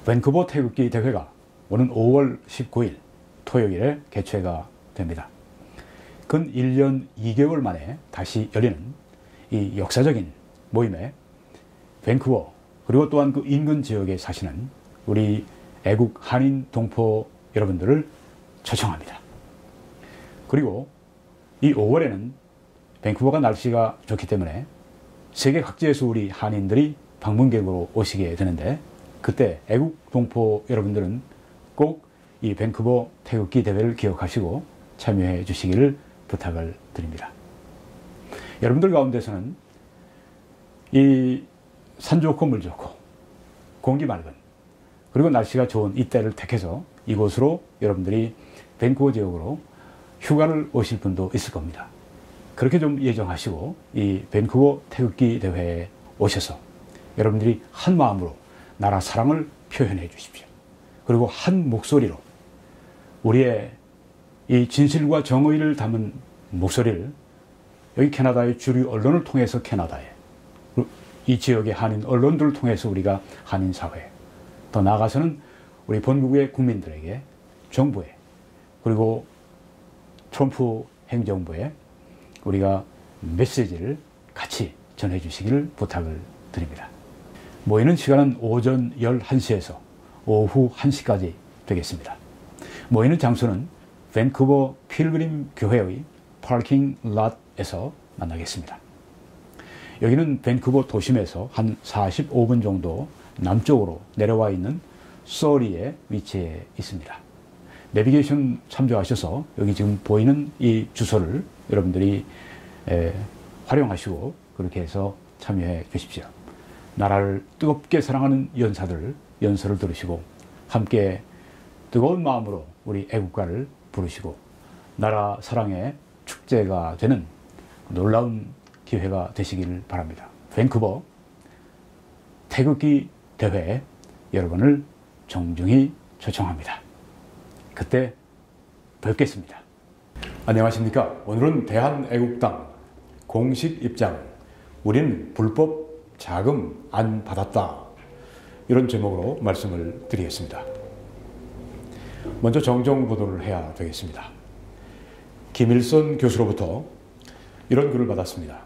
밴쿠버 태극기 대회가 오는 5월 19일 토요일에 개최가 됩니다. 근 1년 2개월 만에 다시 열리는 이 역사적인 모임에 밴쿠버 그리고 또한 그 인근 지역에 사시는 우리 애국 한인 동포 여러분들을 초청합니다. 그리고 이 5월에는 밴쿠버가 날씨가 좋기 때문에 세계 각지에서 우리 한인들이 방문객으로 오시게 되는데, 그때 애국 동포 여러분들은 꼭 이 밴쿠버 태극기 대회를 기억하시고 참여해 주시기를 부탁을 드립니다. 여러분들 가운데서는 이 산 좋고 물 좋고 공기 맑은 그리고 날씨가 좋은 이때를 택해서 이곳으로 여러분들이 밴쿠버 지역으로 휴가를 오실 분도 있을 겁니다. 그렇게 좀 예정하시고 이 밴쿠버 태극기 대회에 오셔서 여러분들이 한 마음으로 나라 사랑을 표현해 주십시오. 그리고 한 목소리로 우리의 이 진실과 정의를 담은 목소리를 여기 캐나다의 주류 언론을 통해서 캐나다에, 이 지역의 한인 언론들을 통해서 우리가 한인 사회, 더 나아가서는 우리 본국의 국민들에게, 정부에, 그리고 트럼프 행정부에 우리가 메시지를 같이 전해 주시기를 부탁을 드립니다. 모이는 시간은 오전 11시에서 오후 1시까지 되겠습니다. 모이는 장소는 밴쿠버 필그림 교회의 파킹 랏에서 만나겠습니다. 여기는 밴쿠버 도심에서 한 45분 정도 남쪽으로 내려와 있는 소리에 위치해 있습니다. 내비게이션 참조하셔서 여기 지금 보이는 이 주소를 여러분들이 활용하시고 그렇게 해서 참여해 주십시오. 나라를 뜨겁게 사랑하는 연사들 연설을 들으시고 함께 뜨거운 마음으로 우리 애국가를 부르시고 나라 사랑의 축제가 되는 놀라운 기회가 되시길 바랍니다. 밴쿠버 태극기 대회에 여러분을 정중히 초청합니다. 그때 뵙겠습니다. 안녕하십니까. 오늘은 대한애국당 공식 입장, 우리는 불법 자금 안 받았다, 이런 제목으로 말씀을 드리겠습니다. 먼저 정정 보도를 해야 되겠습니다. 김일선 교수로부터 이런 글을 받았습니다.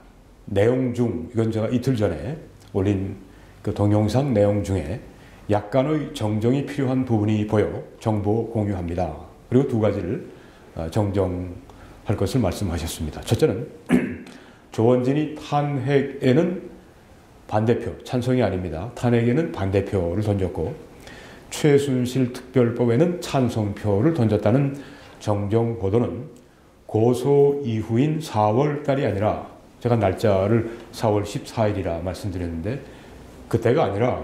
내용 중, 이건 제가 이틀 전에 올린 그 동영상 내용 중에 약간의 정정이 필요한 부분이 보여 정보 공유합니다. 그리고 두 가지를 정정할 것을 말씀하셨습니다. 첫째는 조원진이 탄핵에는 반대표, 찬성이 아닙니다. 탄핵에는 반대표를 던졌고 최순실 특별법에는 찬성표를 던졌다는 정정 보도는 고소 이후인 4월달이 아니라, 제가 날짜를 4월 14일이라 말씀드렸는데 그때가 아니라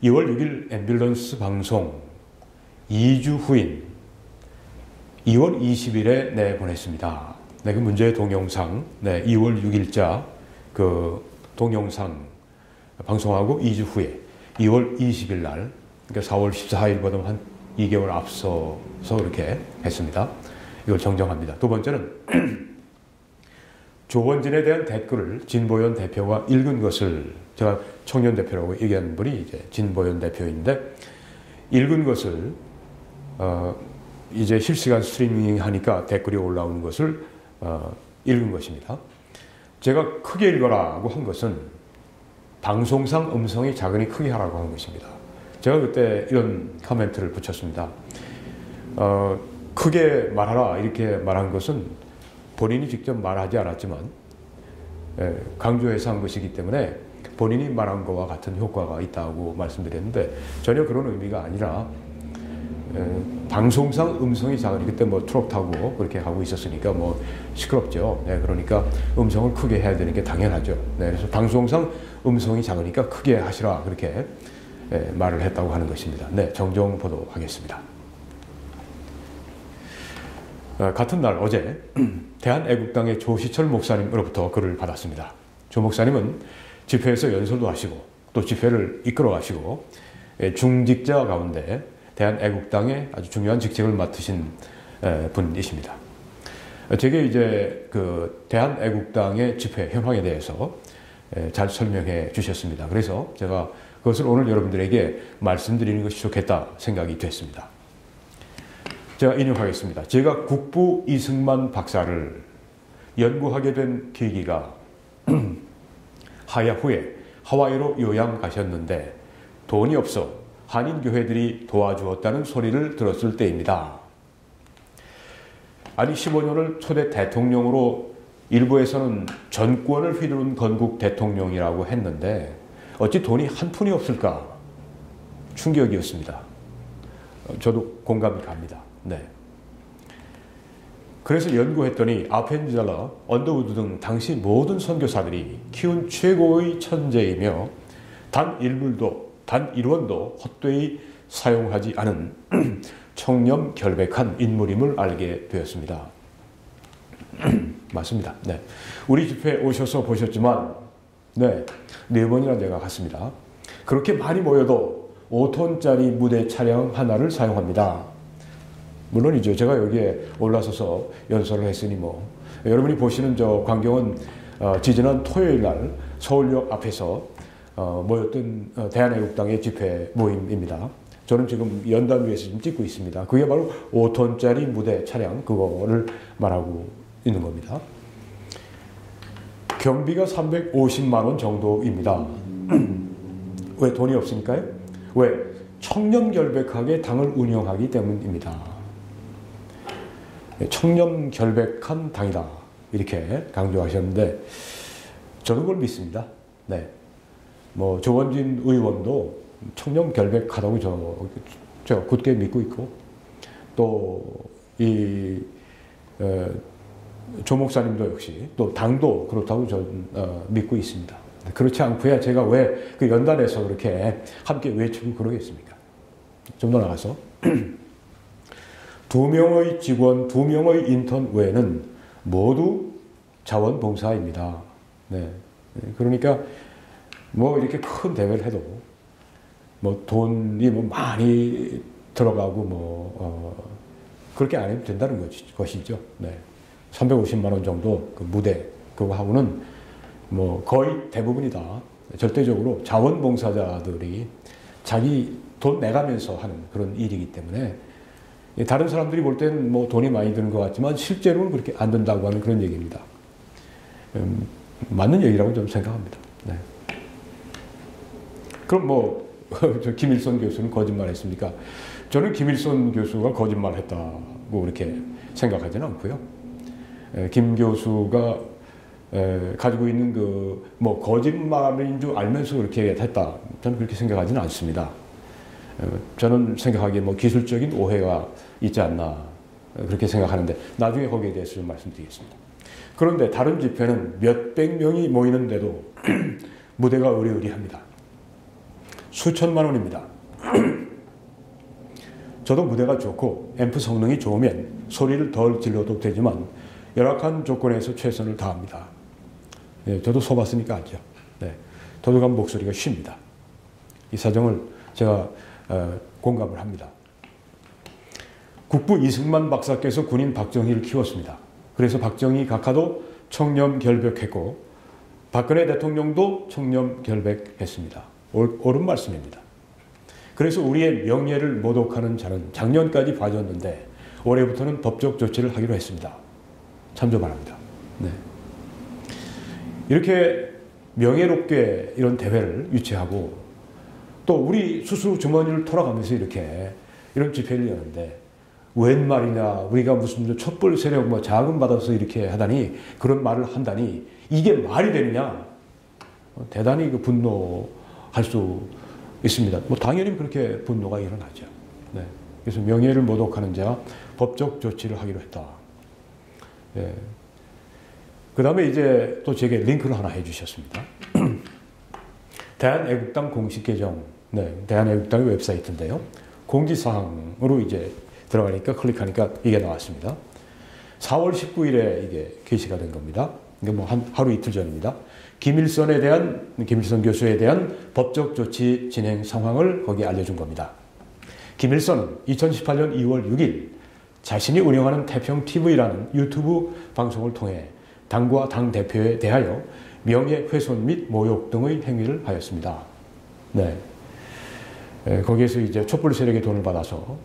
2월 6일 앰뷸런스 방송 2주 후인 2월 20일에 내보냈습니다. 네, 그 문제의 동영상, 2월 6일자 그 동영상 방송하고 2주 후에 2월 20일 날, 그러니까 4월 14일보다 한 2개월 앞서서 그렇게 했습니다. 이걸 정정합니다. 두 번째는 조원진에 대한 댓글을 진보연 대표가 읽은 것을, 제가 청년 대표라고 얘기하는 분이 이제 진보연 대표인데, 읽은 것을 이제 실시간 스트리밍 하니까 댓글이 올라오는 것을 읽은 것입니다. 제가 크게 읽어라고 한 것은 방송상 음성이 작으니 크게 하라고 한 것입니다. 제가 그때 이런 코멘트를 붙였습니다. 크게 말하라 이렇게 말한 것은 본인이 직접 말하지 않았지만 강조해서 한 것이기 때문에 본인이 말한 것과 같은 효과가 있다고 말씀드렸는데 전혀 그런 의미가 아니라 방송상 음성이 작으니, 그때 뭐 트럭 타고 그렇게 하고 있었으니까 뭐 시끄럽죠. 그러니까 음성을 크게 해야 되는 게 당연하죠. 그래서 방송상 음성이 작으니까 크게 하시라 그렇게 말을 했다고 하는 것입니다. 정정 보도하겠습니다. 같은 날 어제 대한애국당의 조시철 목사님으로부터 글을 받았습니다. 조 목사님은 집회에서 연설도 하시고 또 집회를 이끌어 가시고 중직자 가운데 대한애국당의 아주 중요한 직책을 맡으신 분이십니다. 제게 이제 그 대한애국당의 집회 현황에 대해서 잘 설명해 주셨습니다. 그래서 제가 그것을 오늘 여러분들에게 말씀드리는 것이 좋겠다 생각이 됐습니다. 제가 인용하겠습니다. 제가 국부 이승만 박사를 연구하게 된 계기가 하야 후에 하와이로 요양 가셨는데 돈이 없어 한인교회들이 도와주었다는 소리를 들었을 때입니다. 아니 15년을 초대 대통령으로 일부에서는 전권을 휘두른 건국 대통령이라고 했는데 어찌 돈이 한 푼이 없을까? 충격이었습니다. 저도 공감이 갑니다. 네. 그래서 연구했더니 아펜젤러, 언더우드 등 당시 모든 선교사들이 키운 최고의 천재이며 단 1원도 헛되이 사용하지 않은 청렴 결백한 인물임을 알게 되었습니다. 맞습니다. 네. 우리 집회에 오셔서 보셨지만 네 번이나 내가 갔습니다. 그렇게 많이 모여도 5톤짜리 무대 차량 하나를 사용합니다. 물론이죠. 제가 여기에 올라서서 연설을 했으니 뭐 여러분이 보시는 저 광경은 지지난 토요일 날 서울역 앞에서 모였던 대한애국당의 집회 모임입니다. 저는 지금 연단 위에서 지금 찍고 있습니다. 그게 바로 5톤짜리 무대 차량 그거를 말하고 있는 겁니다. 경비가 350만 원 정도입니다. 왜 돈이 없으니까요? 왜? 청렴결백하게 당을 운영하기 때문입니다. 청렴결백한 당이다 이렇게 강조하셨는데 저도 그걸 믿습니다. 네, 뭐 조원진 의원도 청렴결백하다고 저 굳게 믿고 있고 또 이 조 목사님도 역시 또 당도 그렇다고 저는 믿고 있습니다. 그렇지 않고야 제가 왜 그 연단에서 그렇게 함께 외치고 그러겠습니까? 좀 더 나가서 2명의 직원, 2명의 인턴 외에는 모두 자원봉사입니다. 네. 그러니까 뭐 이렇게 큰 대회를 해도 뭐 돈이 뭐 많이 들어가고 그렇게 안 해도 된다는 것이죠. 네. 350만 원 정도 그 무대 그거 하고는 뭐 거의 대부분이 다 절대적으로 자원봉사자들이 자기 돈 내가면서 하는 그런 일이기 때문에 다른 사람들이 볼 때는 뭐 돈이 많이 드는 것 같지만 실제로는 그렇게 안 든다고 하는 그런 얘기입니다. 맞는 얘기라고 저는 생각합니다. 네. 그럼 뭐 저 김일성 교수는 거짓말했습니까? 저는 김일성 교수가 거짓말했다고 그렇게 생각하지는 않고요. 김 교수가 가지고 있는 그 뭐 거짓말인 줄 알면서 그렇게 했다. 저는 그렇게 생각하지는 않습니다. 저는 생각하기에 뭐 기술적인 오해가 있지 않나 그렇게 생각하는데 나중에 거기에 대해서 좀 말씀드리겠습니다. 그런데 다른 집회는 몇백 명이 모이는데도 무대가 의리의리합니다. 수천만 원입니다. 저도 무대가 좋고 앰프 성능이 좋으면 소리를 덜 질러도 되지만 열악한 조건에서 최선을 다합니다. 네, 저도 써봤으니까 알죠. 네, 도둑한 목소리가 쉽니다. 이 사정을 제가 공감을 합니다. 국부 이승만 박사께서 군인 박정희를 키웠습니다. 그래서 박정희 각하도 청렴결백했고 박근혜 대통령도 청렴결백했습니다. 옳은 말씀입니다. 그래서 우리의 명예를 모독하는 자는 작년까지 봐줬는데 올해부터는 법적 조치를 하기로 했습니다. 참조 바랍니다. 네. 이렇게 명예롭게 이런 대회를 유치하고 또 우리 수수 주머니를 털어가면서 이렇게 이런 집회를 여는데 웬 말이냐 우리가 무슨 촛불 세력 뭐 자금 받아서 이렇게 하다니 그런 말을 한다니 이게 말이 되느냐 대단히 그 분노할 수 있습니다. 뭐 당연히 그렇게 분노가 일어나죠. 네. 그래서 명예를 모독하는 자 법적 조치를 하기로 했다. 네. 그 다음에 이제 또 제게 링크를 하나 해주셨습니다. 대한애국당 공식 계정, 네, 대한애국당의 웹사이트인데요. 공지사항으로 이제 들어가니까 클릭하니까 이게 나왔습니다. 4월 19일에 이게 게시가 된 겁니다. 이게 뭐 하루 이틀 전입니다. 김일성 교수에 대한 법적 조치 진행 상황을 거기에 알려준 겁니다. 김일성은 2018년 2월 6일 자신이 운영하는 태평TV라는 유튜브 방송을 통해 당과 당대표에 대하여 명예훼손 및 모욕 등의 행위를 하였습니다. 네. 거기에서 이제 촛불 세력의 돈을 받아서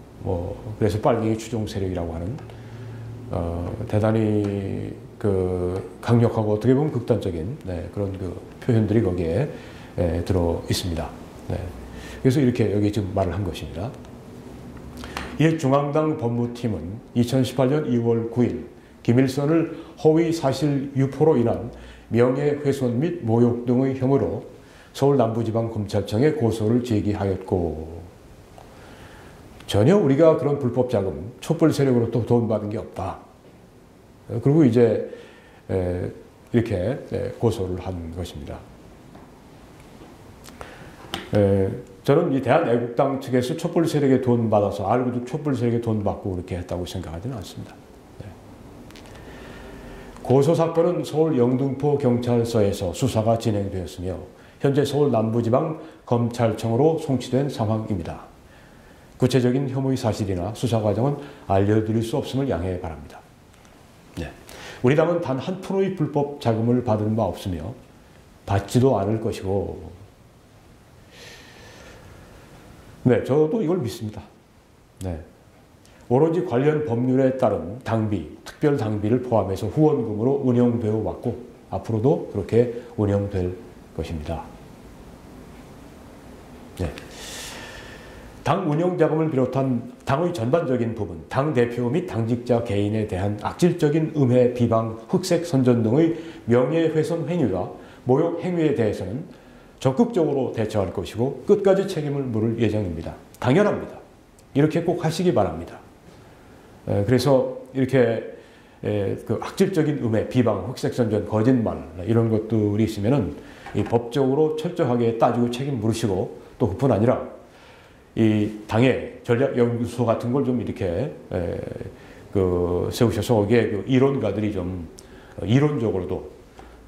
그래서 빨갱이 추종 세력이라고 하는 대단히 그 강력하고 어떻게 보면 극단적인 그런 그 표현들이 거기에 들어 있습니다. 네. 그래서 이렇게 여기 지금 말을 한 것입니다. 이에 중앙당 법무팀은 2018년 2월 9일 김일성을 허위 사실 유포로 인한 명예훼손 및 모욕 등의 혐의로 서울 남부지방검찰청에 고소를 제기하였고, 전혀 우리가 그런 불법 자금, 촛불 세력으로부터 돈 받은 게 없다. 그리고 이제 이렇게 고소를 한 것입니다. 저는 이 대한애국당 측에서 촛불 세력에 돈 받아서 알고도 촛불 세력에 돈 받고 그렇게 했다고 생각하지는 않습니다. 고소 사건은 서울 영등포 경찰서에서 수사가 진행되었으며 현재 서울 남부지방검찰청으로 송치된 상황입니다. 구체적인 혐의 사실이나 수사 과정은 알려드릴 수 없음을 양해 바랍니다. 네. 우리 당은 단 한 프로의 불법 자금을 받은 바 없으며 받지도 않을 것이고, 네, 저도 이걸 믿습니다. 네. 오로지 관련 법률에 따른 당비, 특별 당비를 포함해서 후원금으로 운영되어 왔고 앞으로도 그렇게 운영될 것입니다. 네. 당 운영 자금을 비롯한 당의 전반적인 부분, 당 대표 및 당직자 개인에 대한 악질적인 음해, 비방, 흑색 선전 등의 명예훼손 행위와 모욕 행위에 대해서는 적극적으로 대처할 것이고 끝까지 책임을 물을 예정입니다. 당연합니다. 이렇게 꼭 하시기 바랍니다. 그래서 이렇게 그 악질적인 음해, 비방, 흑색 선전, 거짓말 이런 것들이 있으면은 이 법적으로 철저하게 따지고 책임 물으시고, 또 그뿐 아니라 이 당의 전략연구소 같은 걸 좀 이렇게 그 세우셔서 거기에 그 이론가들이 좀 이론적으로도,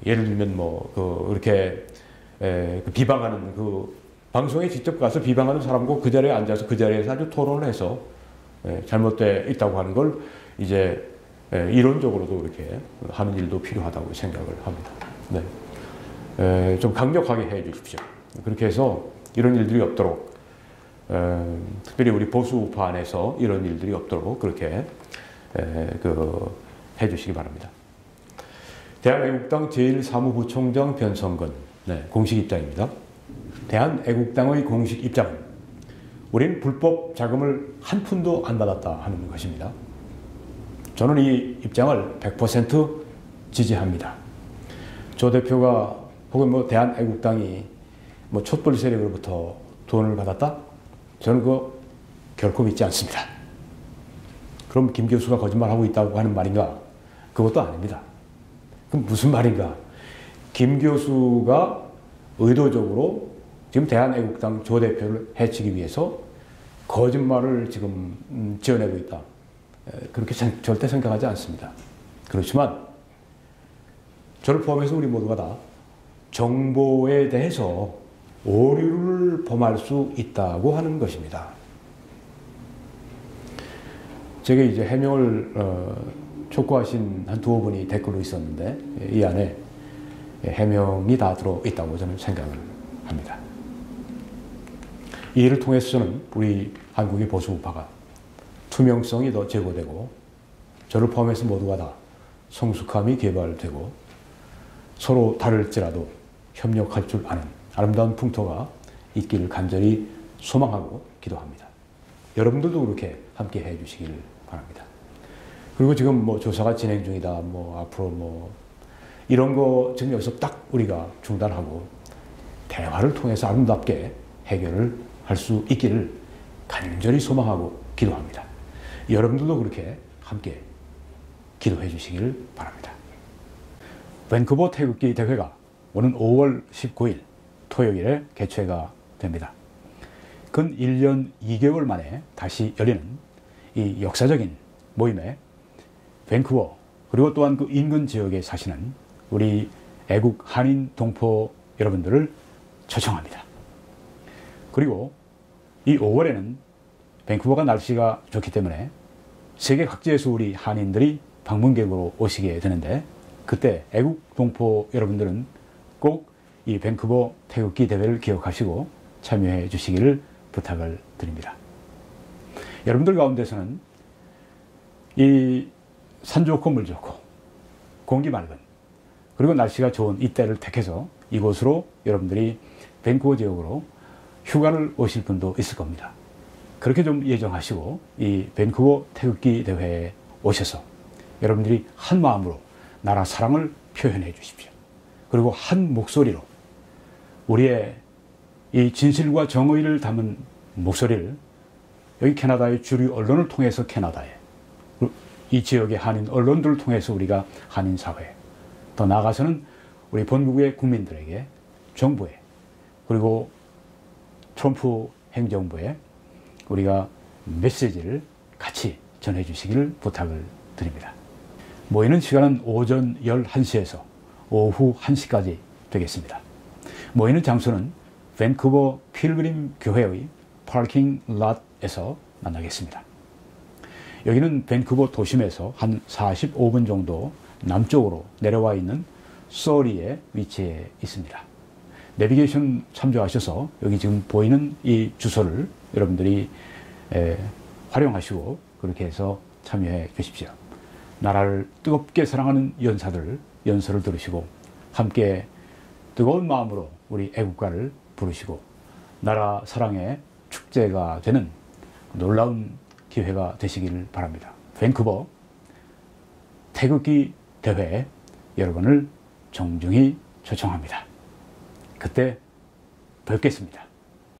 예를 들면 그렇게 그 비방하는 그 방송에 직접 가서 비방하는 사람과 그 자리에 앉아서 그 자리에서 아주 토론을 해서 잘못되어 있다고 하는 걸 이제 이론적으로도 이렇게 하는 일도 필요하다고 생각을 합니다. 네. 좀 강력하게 해 주십시오. 그렇게 해서 이런 일들이 없도록, 특별히 우리 보수 우파 안에서 이런 일들이 없도록 그렇게 해 주시기 바랍니다. 대한애국당 제1사무부총장 변성근, 네, 공식 입장입니다. 대한애국당의 공식 입장은 우리는 불법 자금을 한 푼도 안 받았다 하는 것입니다. 저는 이 입장을 100% 지지합니다. 조 대표가 혹은 대한애국당이 촛불 세력으로부터 돈을 받았다? 저는 그거 결코 믿지 않습니다. 그럼 김 교수가 거짓말하고 있다고 하는 말인가? 그것도 아닙니다. 그럼 무슨 말인가? 김 교수가 의도적으로 지금 대한애국당 조 대표를 해치기 위해서 거짓말을 지금 지어내고 있다. 그렇게 절대 생각하지 않습니다. 그렇지만 저를 포함해서 우리 모두가 다 정보에 대해서 오류를 범할 수 있다고 하는 것입니다. 제게 이제 해명을 촉구하신 한 두어 분이 댓글로 있었는데 이 안에 해명이 다 들어있다고 저는 생각을 합니다. 이 일을 통해서 저는 우리 한국의 보수 우파가 투명성이 더 제고되고 저를 포함해서 모두가 다 성숙함이 개발되고 서로 다를지라도 협력할 줄 아는 아름다운 풍토가 있기를 간절히 소망하고 기도합니다. 여러분들도 그렇게 함께 해 주시길 바랍니다. 그리고 지금 조사가 진행 중이다, 앞으로 이런 거 지금 여기서 딱 우리가 중단하고 대화를 통해서 아름답게 해결을 할 수 있기를 간절히 소망하고 기도합니다. 여러분들도 그렇게 함께 기도해 주시길 바랍니다. 밴쿠버 태극기 대회가 오는 5월 19일 토요일에 개최가 됩니다. 근 1년 2개월 만에 다시 열리는 이 역사적인 모임에 밴쿠버 그리고 또한 그 인근 지역에 사시는 우리 애국 한인 동포 여러분들을 초청합니다. 그리고 이 5월에는 밴쿠버가 날씨가 좋기 때문에 세계 각지에서 우리 한인들이 방문객으로 오시게 되는데 그때 애국 동포 여러분들은 꼭 이 밴쿠버 태극기 대회를 기억하시고 참여해 주시기를 부탁을 드립니다. 여러분들 가운데서는 이 산 좋고 물 좋고 공기 맑은 그리고 날씨가 좋은 이때를 택해서 이곳으로 여러분들이 밴쿠버 지역으로 휴가를 오실 분도 있을 겁니다. 그렇게 좀 예정하시고 이 밴쿠버 태극기 대회에 오셔서 여러분들이 한 마음으로 나라 사랑을 표현해 주십시오. 그리고 한 목소리로 우리의 이 진실과 정의를 담은 목소리를 여기 캐나다의 주류 언론을 통해서 캐나다에 이 지역의 한인 언론들을 통해서 우리가 한인 사회 더 나아가서는 우리 본국의 국민들에게 정부에 그리고 트럼프 행정부에 우리가 메시지를 같이 전해 주시기를 부탁을 드립니다. 모이는 시간은 오전 11시에서 오후 1시까지 되겠습니다. 모이는 장소는 밴쿠버 필그림 교회의 파킹 랏에서 만나겠습니다. 여기는 밴쿠버 도심에서 한 45분 정도 남쪽으로 내려와 있는 서리에 위치해 있습니다. 내비게이션 참조하셔서 여기 지금 보이는 이 주소를 여러분들이 활용하시고 그렇게 해서 참여해 주십시오. 나라를 뜨겁게 사랑하는 연설을 들으시고 함께 뜨거운 마음으로 우리 애국가를 부르시고 나라 사랑의 축제가 되는 놀라운 기회가 되시기를 바랍니다. 밴쿠버 태극기 대회에 여러분을 정중히 초청합니다. 그때 뵙겠습니다.